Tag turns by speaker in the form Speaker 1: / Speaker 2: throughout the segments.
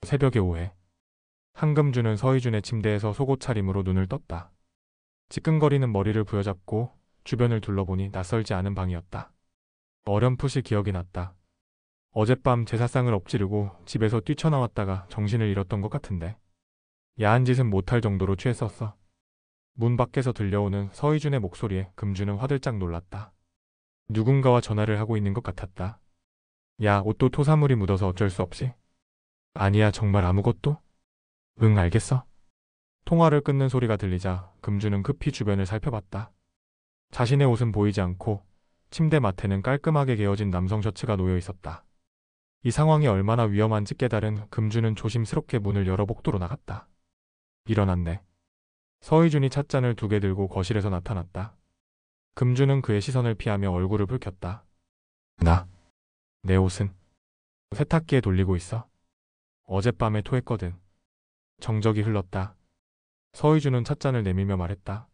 Speaker 1: 새벽의 오해. 한금주는 서희준의 침대에서 속옷 차림으로 눈을 떴다. 지끈거리는 머리를 부여잡고 주변을 둘러보니 낯설지 않은 방이었다. 어렴풋이 기억이 났다. 어젯밤 제사상을 엎지르고 집에서 뛰쳐나왔다가 정신을 잃었던 것 같은데. 야한 짓은 못할 정도로 취했었어. 문 밖에서 들려오는 서희준의 목소리에 금주는 화들짝 놀랐다. 누군가와 전화를 하고 있는 것 같았다. 야, 옷도 토사물이 묻어서 어쩔 수 없이. 아니야, 정말 아무것도? 응, 알겠어. 통화를 끊는 소리가 들리자 금주는 급히 주변을 살펴봤다. 자신의 옷은 보이지 않고 침대 맡에는 깔끔하게 개어진 남성 셔츠가 놓여 있었다. 이 상황이 얼마나 위험한지 깨달은 금주는 조심스럽게 문을 열어 복도로 나갔다. 일어났네. 서희준이 찻잔을 2개 들고 거실에서 나타났다. 금주는 그의 시선을 피하며 얼굴을 붉혔다. 내 옷은? 세탁기에 돌리고 있어. 어젯밤에 토했거든. 정적이 흘렀다. 서희준은 찻잔을 내밀며 말했다.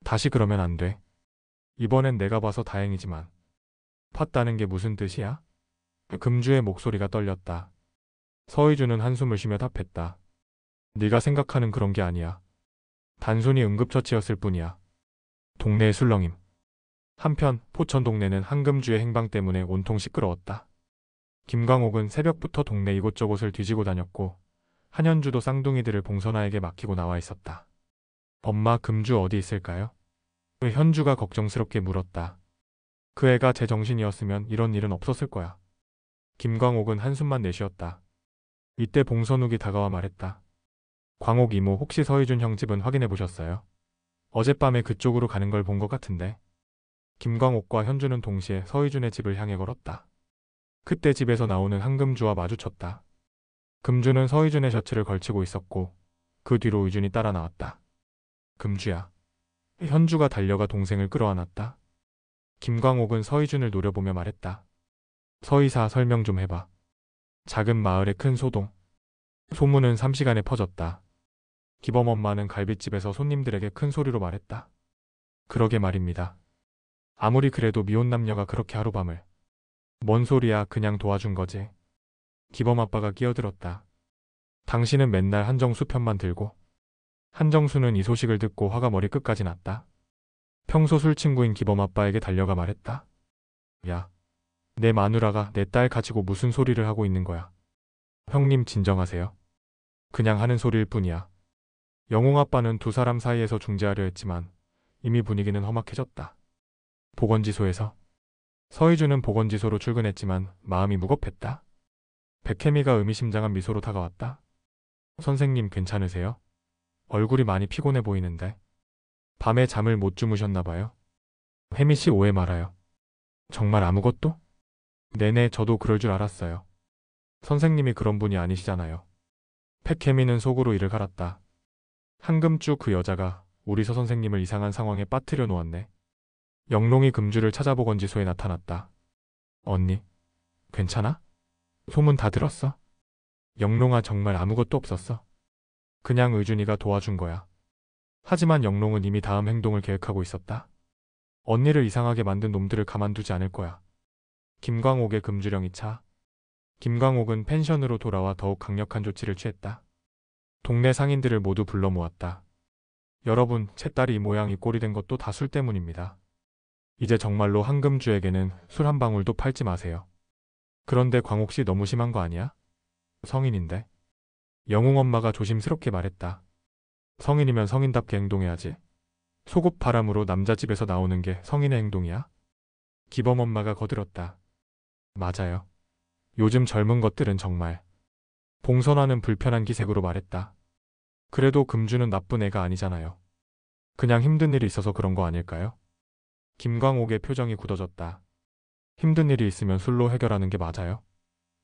Speaker 1: 다시 그러면 안 돼. 이번엔 내가 봐서 다행이지만. 팠다는 게 무슨 뜻이야? 금주의 목소리가 떨렸다. 서희준은 한숨을 쉬며 답했다. 네가 생각하는 그런 게 아니야. 단순히 응급처치였을 뿐이야. 동네의 술렁임. 한편 포천 동네는 한금주의 행방 때문에 온통 시끄러웠다. 김광옥은 새벽부터 동네 이곳저곳을 뒤지고 다녔고 한현주도 쌍둥이들을 봉선아에게 맡기고 나와 있었다. 엄마, 금주 어디 있을까요? 현주가 걱정스럽게 물었다. 그 애가 제 정신이었으면 이런 일은 없었을 거야. 김광옥은 한숨만 내쉬었다. 이때 봉선욱이 다가와 말했다. 광옥 이모, 혹시 서희준 형 집은 확인해 보셨어요? 어젯밤에 그쪽으로 가는 걸 본 것 같은데. 김광옥과 현주는 동시에 서희준의 집을 향해 걸었다. 그때 집에서 나오는 한금주와 마주쳤다. 금주는 서희준의 셔츠를 걸치고 있었고 그 뒤로 의준이 따라 나왔다. 금주야. 현주가 달려가 동생을 끌어안았다. 김광옥은 서희준을 노려보며 말했다. 서희사, 설명 좀 해봐. 작은 마을의 큰 소동. 소문은 3시간에 퍼졌다. 기범 엄마는 갈빗집에서 손님들에게 큰 소리로 말했다. 그러게 말입니다. 아무리 그래도 미혼 남녀가 그렇게 하룻밤을. 뭔 소리야, 그냥 도와준 거지. 기범 아빠가 끼어들었다. 당신은 맨날 한정수 편만 들고. 한정수는 이 소식을 듣고 화가 머리끝까지 났다. 평소 술친구인 기범 아빠에게 달려가 말했다. 야, 내 마누라가 내 딸 가지고 무슨 소리를 하고 있는 거야. 형님 진정하세요. 그냥 하는 소리일 뿐이야. 영웅 아빠는 2사람 사이에서 중재하려 했지만 이미 분위기는 험악해졌다. 보건지소에서 서희준은 보건지소로 출근했지만 마음이 무겁했다. 백혜미가 의미심장한 미소로 다가왔다. 선생님 괜찮으세요? 얼굴이 많이 피곤해 보이는데. 밤에 잠을 못 주무셨나 봐요. 혜미씨 오해 말아요. 정말 아무것도? 네네, 저도 그럴 줄 알았어요. 선생님이 그런 분이 아니시잖아요. 백혜미는 속으로 이를 갈았다. 한금주, 그 여자가 우리 서 선생님을 이상한 상황에 빠뜨려 놓았네. 영롱이 금주를 찾아보건지소에 나타났다. 언니, 괜찮아? 소문 다 들었어? 영롱아, 정말 아무것도 없었어. 그냥 의준이가 도와준 거야. 하지만 영롱은 이미 다음 행동을 계획하고 있었다. 언니를 이상하게 만든 놈들을 가만두지 않을 거야. 김광옥의 금주령이 차. 김광옥은 펜션으로 돌아와 더욱 강력한 조치를 취했다. 동네 상인들을 모두 불러 모았다. 여러분, 제 딸이 이 모양 이 꼴이 된 것도 다 술 때문입니다. 이제 정말로 한금주에게는 술 한 방울도 팔지 마세요. 그런데 광옥씨 너무 심한 거 아니야? 성인인데. 영웅 엄마가 조심스럽게 말했다. 성인이면 성인답게 행동해야지. 속옷 바람으로 남자 집에서 나오는 게 성인의 행동이야? 기범 엄마가 거들었다. 맞아요. 요즘 젊은 것들은 정말. 봉선화는 불편한 기색으로 말했다. 그래도 금주는 나쁜 애가 아니잖아요. 그냥 힘든 일이 있어서 그런 거 아닐까요? 김광옥의 표정이 굳어졌다. 힘든 일이 있으면 술로 해결하는 게 맞아요?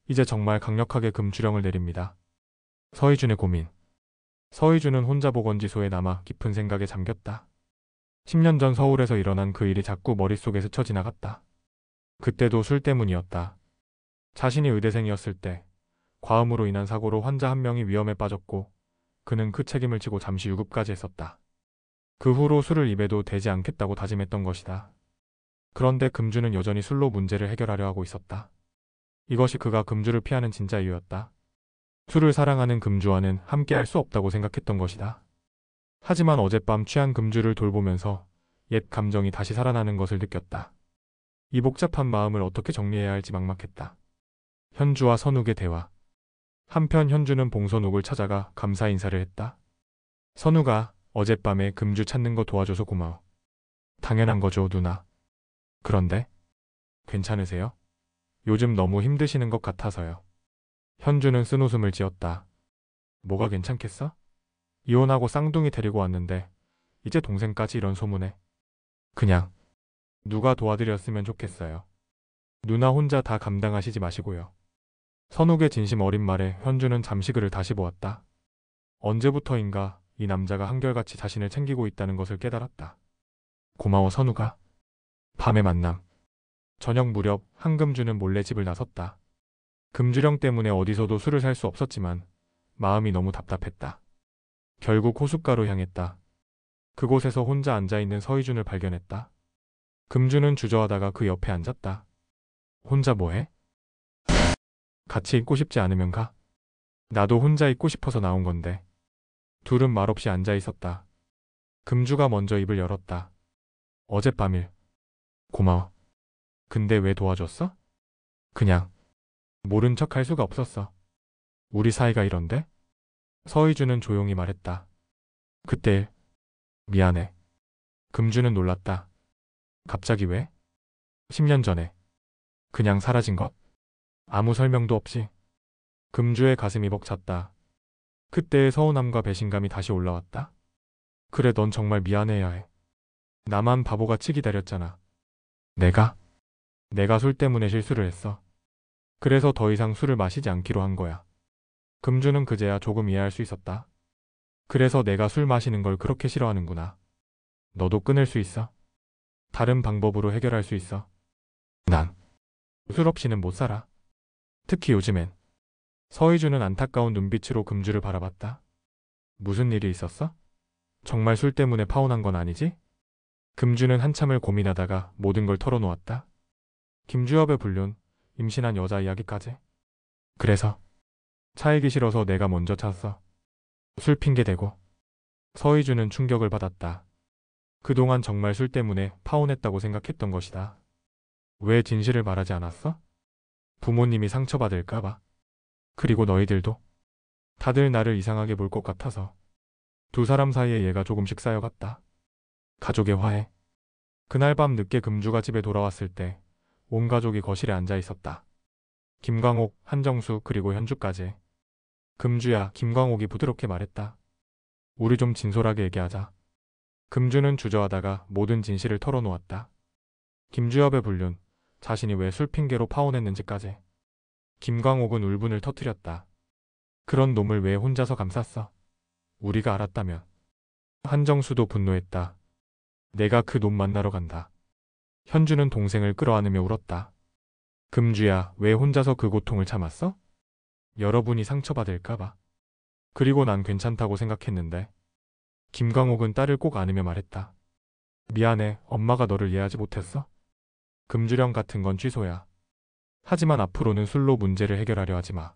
Speaker 1: 이제 정말 강력하게 금주령을 내립니다. 서희준의 고민. 서희준은 혼자 보건지소에 남아 깊은 생각에 잠겼다. 10년 전 서울에서 일어난 그 일이 자꾸 머릿속에 스쳐 지나갔다. 그때도 술 때문이었다. 자신이 의대생이었을 때 과음으로 인한 사고로 환자 한 명이 위험에 빠졌고 그는 그 책임을 지고 잠시 유급까지 했었다. 그 후로 술을 입에도 대지 않겠다고 다짐했던 것이다. 그런데 금주는 여전히 술로 문제를 해결하려 하고 있었다. 이것이 그가 금주를 피하는 진짜 이유였다. 술을 사랑하는 금주와는 함께 할 수 없다고 생각했던 것이다. 하지만 어젯밤 취한 금주를 돌보면서 옛 감정이 다시 살아나는 것을 느꼈다. 이 복잡한 마음을 어떻게 정리해야 할지 막막했다. 현주와 선욱의 대화. 한편 현주는 봉선욱을 찾아가 감사 인사를 했다. 선욱아, 어젯밤에 금주 찾는 거 도와줘서 고마워. 당연한 거죠, 누나. 그런데 괜찮으세요? 요즘 너무 힘드시는 것 같아서요. 현주는 쓴웃음을 지었다. 뭐가 괜찮겠어? 이혼하고 쌍둥이 데리고 왔는데 이제 동생까지 이런 소문에. 그냥 누가 도와드렸으면 좋겠어요. 누나 혼자 다 감당하시지 마시고요. 선욱의 진심 어린 말에 현주는 잠시 그를 다시 보았다. 언제부터인가 이 남자가 한결같이 자신을 챙기고 있다는 것을 깨달았다. 고마워 선욱아. 밤의 만남. 저녁 무렵 한금주는 몰래 집을 나섰다. 금주령 때문에 어디서도 술을 살 수 없었지만 마음이 너무 답답했다. 결국 호숫가로 향했다. 그곳에서 혼자 앉아있는 서희준을 발견했다. 금주는 주저하다가 그 옆에 앉았다. 혼자 뭐해? 같이 있고 싶지 않으면 가. 나도 혼자 있고 싶어서 나온 건데. 둘은 말없이 앉아있었다. 금주가 먼저 입을 열었다. 어젯밤일. 고마워. 근데 왜 도와줬어? 그냥 모른 척 할 수가 없었어. 우리 사이가 이런데? 서희주는 조용히 말했다. 그때 일. 미안해. 금주는 놀랐다. 갑자기 왜? 10년 전에. 그냥 사라진 것. 아무 설명도 없이. 금주의 가슴이 벅찼다. 그때의 서운함과 배신감이 다시 올라왔다. 그래, 넌 정말 미안해야 해. 나만 바보같이 기다렸잖아. 내가 술 때문에 실수를 했어. 그래서 더 이상 술을 마시지 않기로 한 거야. 금주는 그제야 조금 이해할 수 있었다. 그래서 내가 술 마시는 걸 그렇게 싫어하는구나. 너도 끊을 수 있어. 다른 방법으로 해결할 수 있어. 난 술 없이는 못 살아. 특히 요즘엔. 서희주는 안타까운 눈빛으로 금주를 바라봤다. 무슨 일이 있었어? 정말 술 때문에 파혼한 건 아니지? 금주는 한참을 고민하다가 모든 걸 털어놓았다. 김주엽의 불륜, 임신한 여자 이야기까지. 그래서 차이기 싫어서 내가 먼저 찼어. 술 핑계 대고. 서희주는 충격을 받았다. 그동안 정말 술 때문에 파혼했다고 생각했던 것이다. 왜 진실을 말하지 않았어? 부모님이 상처받을까봐. 그리고 너희들도. 다들 나를 이상하게 볼 것 같아서. 두 사람 사이에 얘가 조금씩 쌓여갔다. 가족의 화해. 그날 밤 늦게 금주가 집에 돌아왔을 때 온 가족이 거실에 앉아 있었다. 김광옥, 한정수 그리고 현주까지. 금주야, 김광옥이 부드럽게 말했다. 우리 좀 진솔하게 얘기하자. 금주는 주저하다가 모든 진실을 털어놓았다. 김주엽의 불륜, 자신이 왜 술 핑계로 파혼했는지까지. 김광옥은 울분을 터뜨렸다. 그런 놈을 왜 혼자서 감쌌어? 우리가 알았다면. 한정수도 분노했다. 내가 그 놈 만나러 간다. 현주는 동생을 끌어안으며 울었다. 금주야, 왜 혼자서 그 고통을 참았어? 여러분이 상처받을까봐. 그리고 난 괜찮다고 생각했는데. 김광옥은 딸을 꼭 안으며 말했다. 미안해, 엄마가 너를 이해하지 못했어. 금주령 같은 건 취소야. 하지만 앞으로는 술로 문제를 해결하려 하지 마.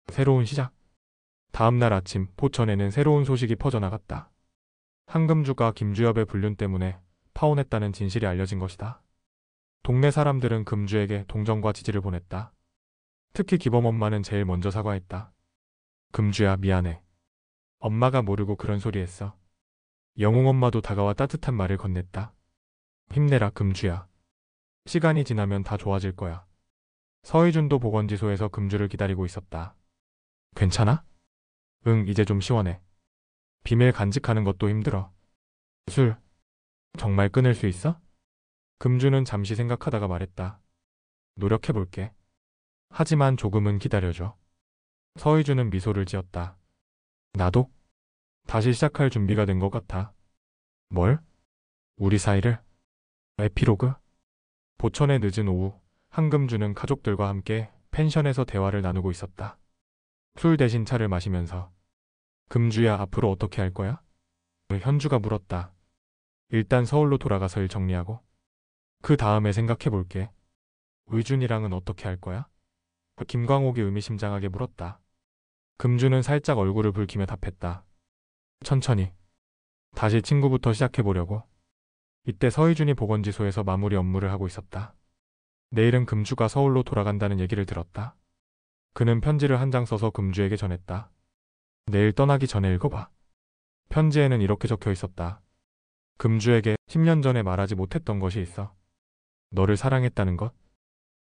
Speaker 1: 새로운 시작. 다음날 아침 포천에는 새로운 소식이 퍼져나갔다. 한금주가 김주엽의 불륜 때문에 파혼했다는 진실이 알려진 것이다. 동네 사람들은 금주에게 동정과 지지를 보냈다. 특히 기범 엄마는 제일 먼저 사과했다. 금주야, 미안해. 엄마가 모르고 그런 소리 했어. 영웅 엄마도 다가와 따뜻한 말을 건넸다. 힘내라, 금주야. 시간이 지나면 다 좋아질 거야. 서희준도 보건지소에서 금주를 기다리고 있었다. 괜찮아? 응, 이제 좀 시원해. 비밀 간직하는 것도 힘들어. 술 정말 끊을 수 있어? 금주는 잠시 생각하다가 말했다. 노력해볼게. 하지만 조금은 기다려줘. 서희준은 미소를 지었다. 나도? 다시 시작할 준비가 된 것 같아. 뭘? 우리 사이를? 에피로그? 보천의 늦은 오후, 한금주는 가족들과 함께 펜션에서 대화를 나누고 있었다. 술 대신 차를 마시면서. 금주야, 앞으로 어떻게 할 거야? 현주가 물었다. 일단 서울로 돌아가서 일 정리하고. 그 다음에 생각해볼게. 의준이랑은 어떻게 할 거야? 김광옥이 의미심장하게 물었다. 금주는 살짝 얼굴을 붉히며 답했다. 천천히. 다시 친구부터 시작해보려고. 이때 서희준이 보건지소에서 마무리 업무를 하고 있었다. 내일은 금주가 서울로 돌아간다는 얘기를 들었다. 그는 편지를 한 장 써서 금주에게 전했다. 내일 떠나기 전에 읽어봐. 편지에는 이렇게 적혀 있었다. 금주에게 10년 전에 말하지 못했던 것이 있어. 너를 사랑했다는 것.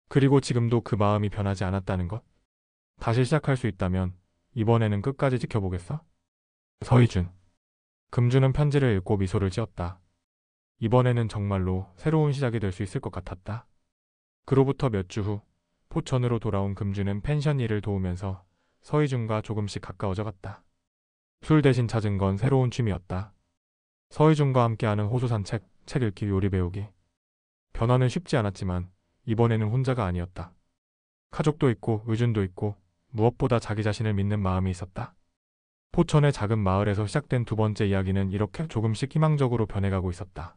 Speaker 1: 그리고 지금도 그 마음이 변하지 않았다는 것. 다시 시작할 수 있다면 이번에는 끝까지 지켜보겠어? 서희준. 금주는 편지를 읽고 미소를 지었다. 이번에는 정말로 새로운 시작이 될 수 있을 것 같았다. 그로부터 몇 주 후 포천으로 돌아온 금주는 펜션 일을 도우면서 서희준과 조금씩 가까워져 갔다. 술 대신 찾은 건 새로운 취미였다. 서희준과 함께하는 호수 산책, 책 읽기, 요리 배우기. 변화는 쉽지 않았지만 이번에는 혼자가 아니었다. 가족도 있고 의준도 있고 무엇보다 자기 자신을 믿는 마음이 있었다. 포천의 작은 마을에서 시작된 두 번째 이야기는 이렇게 조금씩 희망적으로 변해가고 있었다.